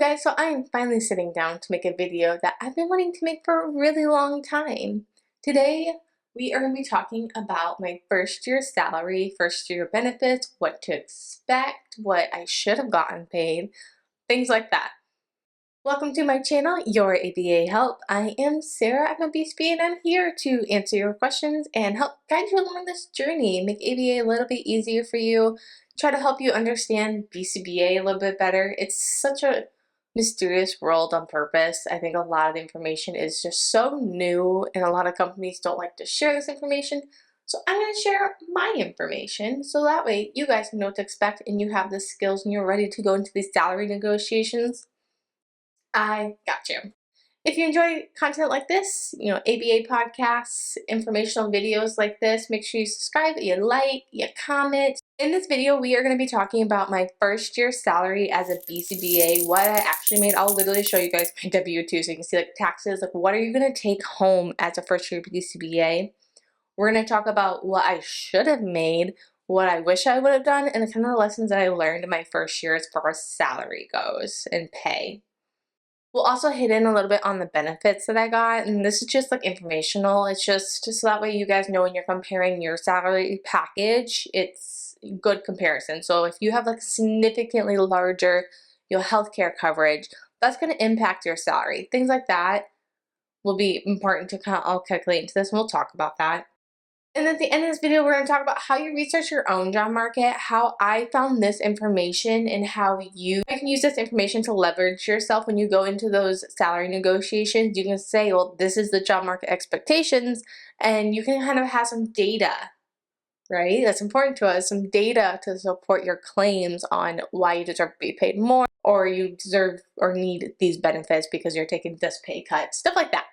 guys, so I am finally sitting down to make a video that I've been wanting to make for a really long time. Today, we are going to be talking about my first year salary, first year benefits, what to expect, what I should have gotten paid, things like that. Welcome to my channel, Your ABA Help. I am Sarah, I'm a BCBA, and I'm here to answer your questions and help guide you along this journey, make ABA a little bit easier for you, try to help you understand BCBA a little bit better. It's such a mysterious world on purpose. I think a lot of the information is just so new and a lot of companies don't like to share this information. So I'm going to share my information so that way you guys know what to expect and you have the skills and you're ready to go into these salary negotiations. I got you. If you enjoy content like this, ABA podcasts, informational videos like this, make sure you subscribe, you like, you comment. In this video, we are going to be talking about my first year salary as a BCBA, what I actually made. I'll literally show you guys my W-2 so you can see like taxes, like what are you going to take home as a first year BCBA. We're going to talk about what I should have made, what I wish I would have done, and the kind of lessons that I learned in my first year as far as salary goes and pay. We'll also hit in a little bit on the benefits that I got, and this is just like informational. It's just so that way you guys know when you're comparing your salary package, it's good comparison. So if you have like significantly larger healthcare coverage, that's going to impact your salary. Things like that will be important to kind of all calculate into this, and we'll talk about that. And at the end of this video, we're going to talk about how you research your own job market, how I found this information, and how you can use this information to leverage yourself when you go into those salary negotiations. You can say, well, this is the job market expectations, and you can kind of have some data, right? That's important to us, some data to support your claims on why you deserve to be paid more, or you deserve or need these benefits because you're taking this pay cut, stuff like that.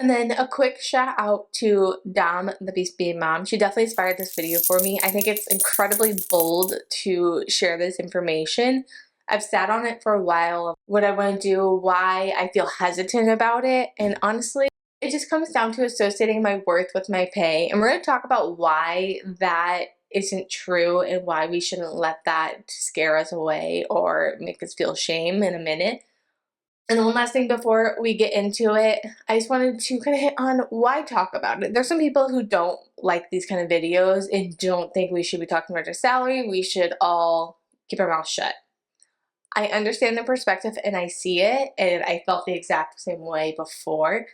And then a quick shout out to Dom, the BCBA mom. She definitely inspired this video for me. I think it's incredibly bold to share this information. I've sat on it for a while, what I want to do, why I feel hesitant about it, and honestly, it just comes down to associating my worth with my pay. And we're going to talk about why that isn't true and why we shouldn't let that scare us away or make us feel shame in a minute. And one last thing before we get into it, I just wanted to kind of hit on why talk about it. There's some people who don't like these kind of videos and don't think we should be talking about our salary. We should all keep our mouth shut. I understand the perspective and I see it, and I felt the exact same way before.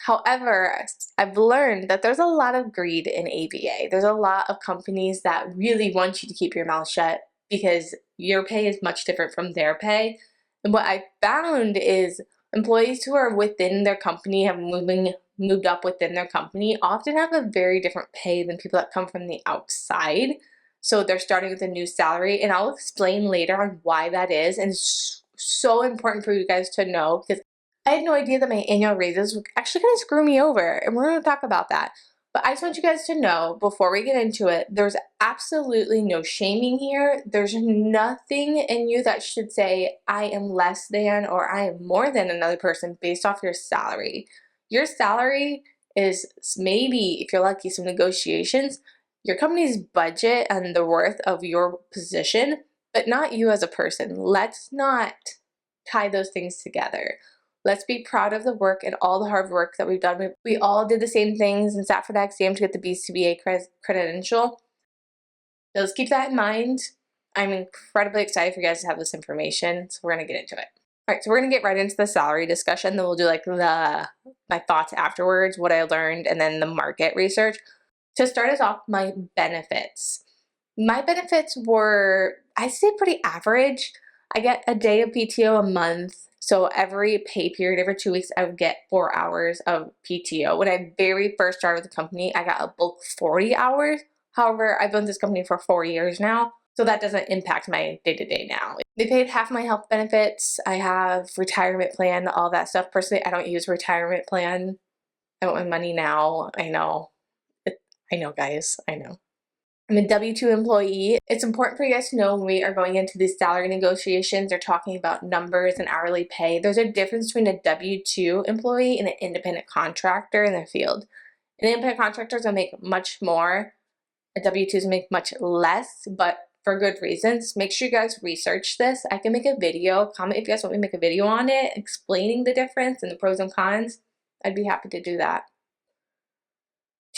However, I've learned that there's a lot of greed in ABA. There's a lot of companies that really want you to keep your mouth shut because your pay is much different from their pay. And what I found is employees who are within their company, have moved up within their company, often have a very different pay than people that come from the outside. So they're starting with a new salary, and I'll explain later on why that is. And it's so important for you guys to know because I had no idea that my annual raises were actually going to screw me over, and we're going to talk about that. But I just want you guys to know, before we get into it, there's absolutely no shaming here. There's nothing in you that should say, I am less than or I am more than another person based off your salary. Your salary is maybe, if you're lucky, some negotiations, your company's budget and the worth of your position, but not you as a person. Let's not tie those things together. Let's be proud of the work and all the hard work that we've done. We all did the same things and sat for that exam to get the BCBA credential. So let's keep that in mind. I'm incredibly excited for you guys to have this information, so we're going to get into it. All right, so we're going to get right into the salary discussion, then we'll do like my thoughts afterwards, what I learned, and then the market research. To start us off, my benefits. My benefits were, I'd say, pretty average. I get a day of PTO a month. So every pay period, every 2 weeks, I would get 4 hours of PTO. When I very first started the company, I got a bulk 40 hours. However, I've been with this company for 4 years now, so that doesn't impact my day-to-day now. They paid half my health benefits. I have retirement plan, all that stuff. Personally, I don't use retirement plan. I want my money now. I know. I know, guys. I know. I'm a W-2 employee. It's important for you guys to know when we are going into these salary negotiations, they're talking about numbers and hourly pay. There's a difference between a W-2 employee and an independent contractor in the field. An independent contractors will make much more. A W-2s make much less, but for good reasons. Make sure you guys research this. I can make a video. Comment if you guys want me to make a video on it, explaining the difference and the pros and cons. I'd be happy to do that.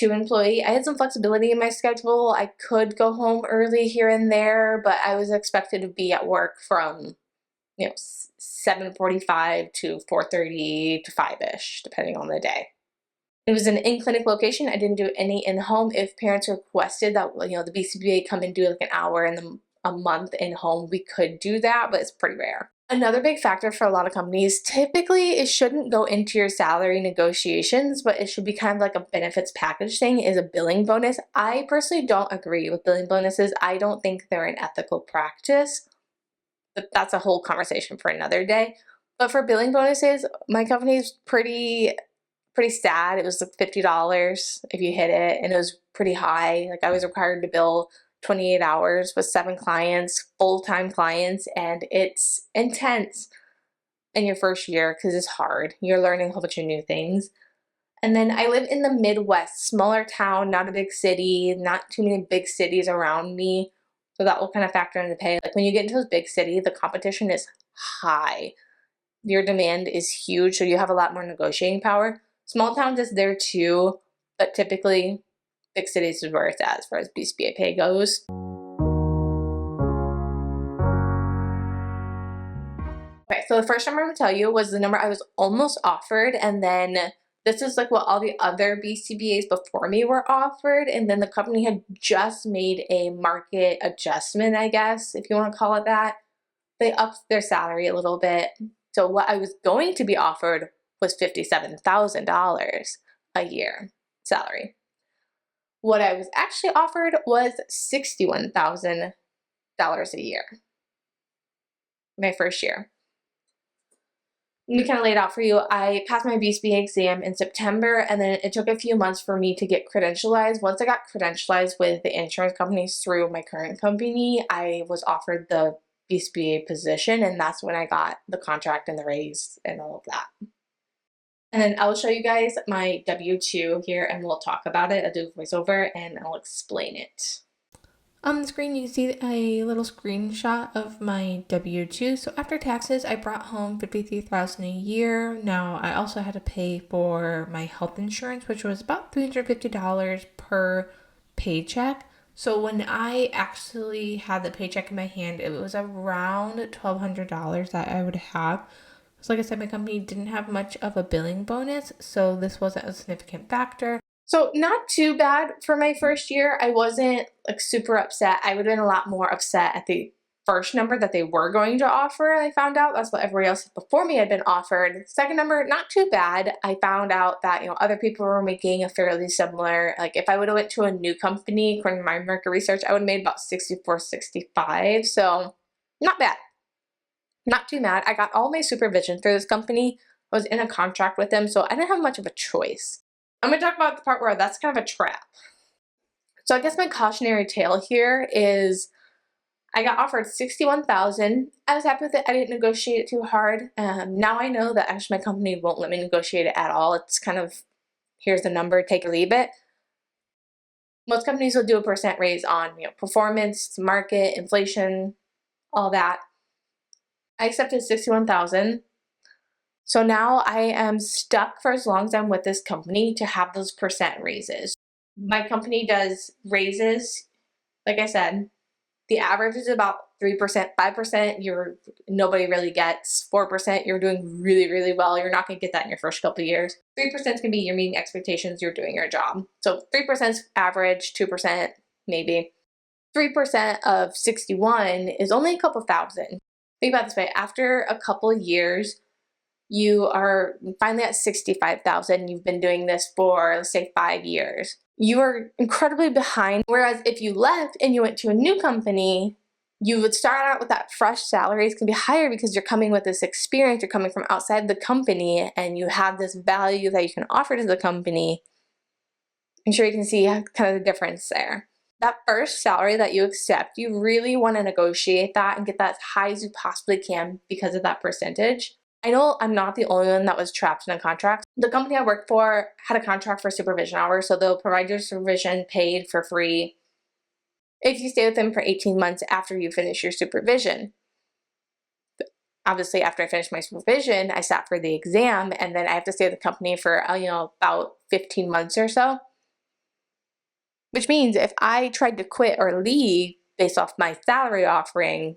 2-employee, I had some flexibility in my schedule. I could go home early here and there, but I was expected to be at work from 7:45 to 4:30 to 5-ish, depending on the day. It was an in-clinic location. I didn't do any in-home. If parents requested that, the BCBA come and do like an hour in a month in-home, we could do that, but it's pretty rare. Another big factor for a lot of companies, typically it shouldn't go into your salary negotiations, but it should be kind of like a benefits package thing, is a billing bonus. I personally don't agree with billing bonuses. I don't think they're an ethical practice, but that's a whole conversation for another day. But for billing bonuses, my company's pretty sad. It was like $50 if you hit it, and it was pretty high. Like I was required to bill 28 hours with 7 clients, full-time clients, and it's intense in your first year because it's hard. You're learning a whole bunch of new things. And then I live in the Midwest, smaller town, not a big city, not too many big cities around me. So that will kind of factor into pay. Like when you get into those big cities, the competition is high. Your demand is huge, so you have a lot more negotiating power. Small towns is there too, but typically big cities is where it's at as far as BCBA pay goes. Okay, so the first number I'm going to tell you was the number I was almost offered, and then this is like what all the other BCBAs before me were offered, and then the company had just made a market adjustment, I guess, if you want to call it that. They upped their salary a little bit. So what I was going to be offered was $57,000 a year salary. What I was actually offered was $61,000 a year, my first year. Let me kind of lay it out for you. I passed my BCBA exam in September, and then it took a few months for me to get credentialized. Once I got credentialized with the insurance companies through my current company, I was offered the BCBA position, and that's when I got the contract and the raise and all of that. And then I'll show you guys my W-2 here, and we'll talk about it. I'll do a voiceover and I'll explain it. On the screen, you can see a little screenshot of my W-2. So after taxes, I brought home $53,000 a year. Now, I also had to pay for my health insurance, which was about $350 per paycheck. So when I actually had the paycheck in my hand, it was around $1,200 that I would have. So like I said, my company didn't have much of a billing bonus, so this wasn't a significant factor. So not too bad for my first year. I wasn't like super upset. I would have been a lot more upset at the first number that they were going to offer. I found out that's what everybody else before me had been offered. Second number, not too bad. I found out that other people were making a fairly similar. Like if I would have went to a new company, according to my market research, I would have made about 64, 65. So not bad. Not too mad. I got all my supervision through this company. I was in a contract with them, so I didn't have much of a choice. I'm going to talk about the part where that's kind of a trap. So I guess my cautionary tale here is I got offered $61,000. I was happy with it. I didn't negotiate it too hard. Now I know that actually my company won't let me negotiate it at all. It's kind of, here's the number, take or leave it. Most companies will do a % raise on performance, market, inflation, all that. I accepted $61,000. So now I am stuck for as long as I'm with this company to have those % raises. My company does raises, like I said, the average is about 3%, 5%, nobody really gets. 4%, you're doing really, really well. You're not going to get that in your first couple of years. 3% is going to be you're meeting expectations, you're doing your job. So 3% is average, 2% maybe. 3% of 61 is only a couple thousand. Think about it this way, after a couple of years, you are finally at 65,000. You've been doing this for, let's say, 5 years. You are incredibly behind. Whereas if you left and you went to a new company, you would start out with that fresh salary. It's going to be higher because you're coming with this experience. You're coming from outside the company and you have this value that you can offer to the company. I'm sure you can see kind of the difference there. That first salary that you accept, you really want to negotiate that and get that as high as you possibly can because of that percentage. I know I'm not the only one that was trapped in a contract. The company I worked for had a contract for supervision hours, so they'll provide your supervision paid for free. if you stay with them for 18 months after you finish your supervision. Obviously, after I finished my supervision, I sat for the exam, and then I have to stay with the company for about 15 months or so. Which means if I tried to quit or leave based off my salary offering,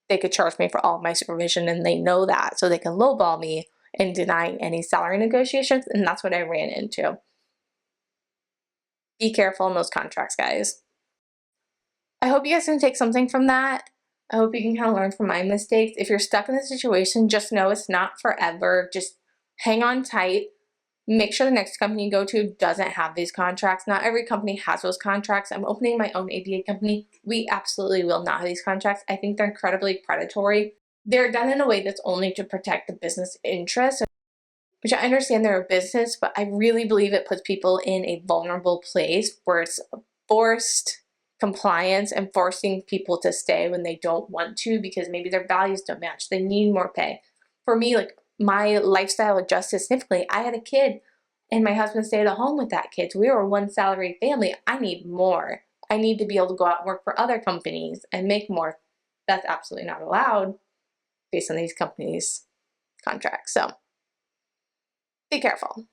they could charge me for all of my supervision, and they know that, so they can lowball me and deny any salary negotiations, and that's what I ran into. Be careful in those contracts, guys. I hope you guys can take something from that. I hope you can kind of learn from my mistakes. If you're stuck in this situation, just know it's not forever. Just hang on tight. Make sure the next company you go to doesn't have these contracts. Not every company has those contracts. I'm opening my own ABA company. We absolutely will not have these contracts. I think they're incredibly predatory. They're done in a way that's only to protect the business interests, which I understand they're a business, but I really believe it puts people in a vulnerable place where it's forced compliance and forcing people to stay when they don't want to because maybe their values don't match. They need more pay. For me, like, my lifestyle adjusted significantly. I had a kid and my husband stayed at home with that kid. So we were a one salary family. I need more. I need to be able to go out and work for other companies and make more. That's absolutely not allowed based on these companies' contracts. So be careful.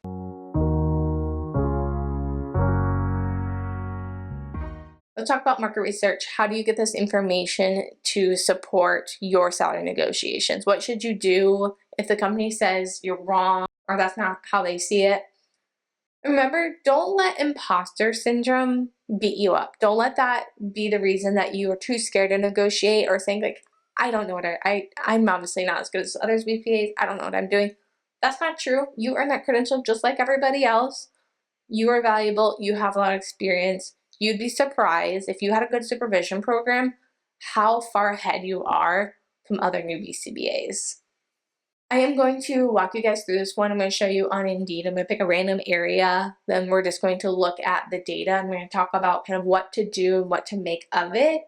Let's talk about market research. How do you get this information to support your salary negotiations? What should you do if the company says you're wrong or that's not how they see it? Remember, don't let imposter syndrome beat you up. Don't let that be the reason that you are too scared to negotiate or think like, I don't know what I'm obviously not as good as others BPAs. I don't know what I'm doing. That's not true. You earn that credential just like everybody else. You are valuable. You have a lot of experience. You'd be surprised if you had a good supervision program, how far ahead you are from other new BCBAs. I am going to walk you guys through this one. I'm going to show you on Indeed. I'm going to pick a random area. Then we're just going to look at the data. I'm going to talk about kind of what to do and what to make of it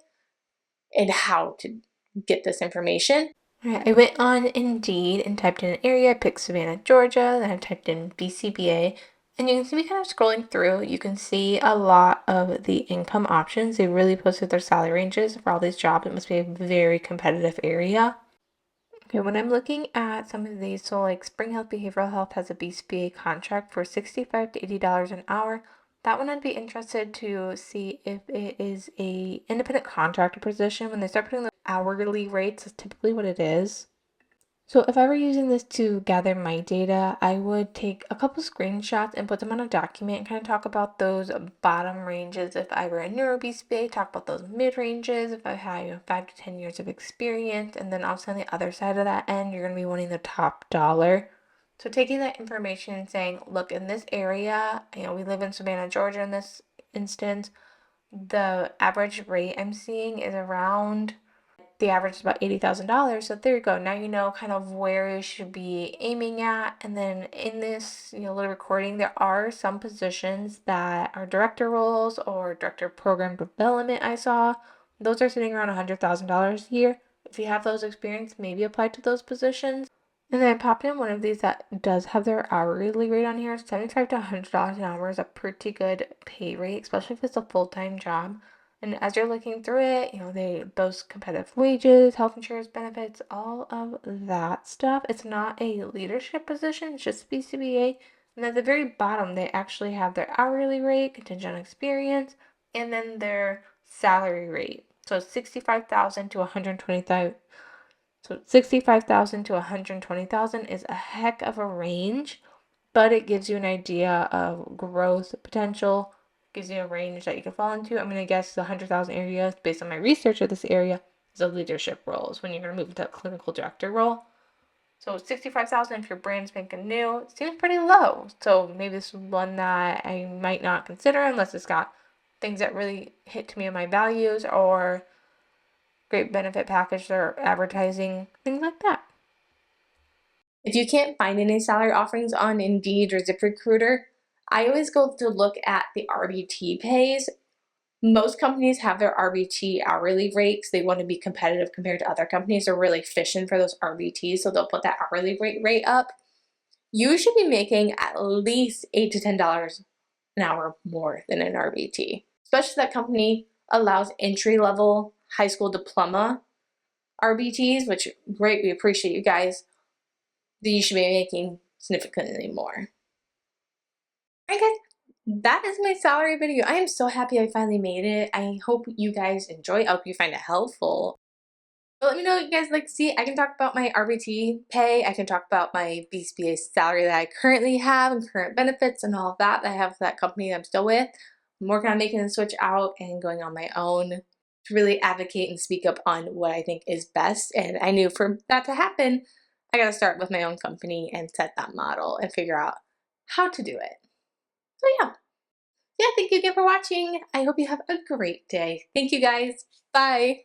and how to get this information. All right, I went on Indeed and typed in an area. I picked Savannah, Georgia. Then I typed in BCBA. And you can see me kind of scrolling through. You can see a lot of the income options. They really posted their salary ranges for all these jobs. It must be a very competitive area. Okay, when I'm looking at some of these, so like Spring Health Behavioral Health has a BCBA contract for $65 to $80 an hour. That one I'd be interested to see if it is a independent contractor position. When they start putting the hourly rates, that's typically what it is. So if I were using this to gather my data, I would take a couple screenshots and put them on a document and kind of talk about those bottom ranges. If I were a neuro BCBA, talk about those mid ranges. If I had 5 to 10 years of experience, and then also on the other side of that end, you're going to be wanting the top dollar. So taking that information and saying, look, in this area, we live in Savannah, Georgia in this instance, the average rate I'm seeing is around, the average is about $80,000. So there you go. Now you know kind of where you should be aiming at. And then in this little recording, there are some positions that are director roles or director of program development I saw. Those are sitting around $100,000 a year. If you have those experience, maybe apply to those positions. And then I popped in one of these that does have their hourly rate on here. $75 to $100 an hour is a pretty good pay rate, especially if it's a full-time job. And as you're looking through it, they boast competitive wages, health insurance benefits, all of that stuff. It's not a leadership position, it's just BCBA. And at the very bottom, they actually have their hourly rate, contingent on experience, and then their salary rate. So 65,000 to 120,000. So 65,000 to 120,000 is a heck of a range, but it gives you an idea of growth potential, gives you a range that you can fall into. I'm going to guess the 100,000 area, based on my research of this area, is a leadership roles when you're going to move into a clinical director role. So 65,000 if you're brand spanking new, seems pretty low. So maybe this is one that I might not consider unless it's got things that really hit to me in my values or great benefit package they're advertising, things like that. If you can't find any salary offerings on Indeed or ZipRecruiter, I always go to look at the RBT pays. Most companies have their RBT hourly rates. They want to be competitive compared to other companies. They're really fishing for those RBTs, so they'll put that hourly rate up. You should be making at least $8 to $10 an hour more than an RBT, especially that company allows entry-level high school diploma RBTs, which great, we appreciate you guys. You should be making significantly more. Alright guys, that is my salary video. I am so happy I finally made it. I hope you guys enjoy it. I hope you find it helpful. But let me know what you guys like to see. I can talk about my RBT pay. I can talk about my BCBA salary that I currently have and current benefits and all of that I have for that company that I'm still with. I'm working on making the switch out and going on my own to really advocate and speak up on what I think is best. And I knew for that to happen, I got to start with my own company and set that model and figure out how to do it. So yeah, thank you again for watching. I hope you have a great day. Thank you guys. Bye.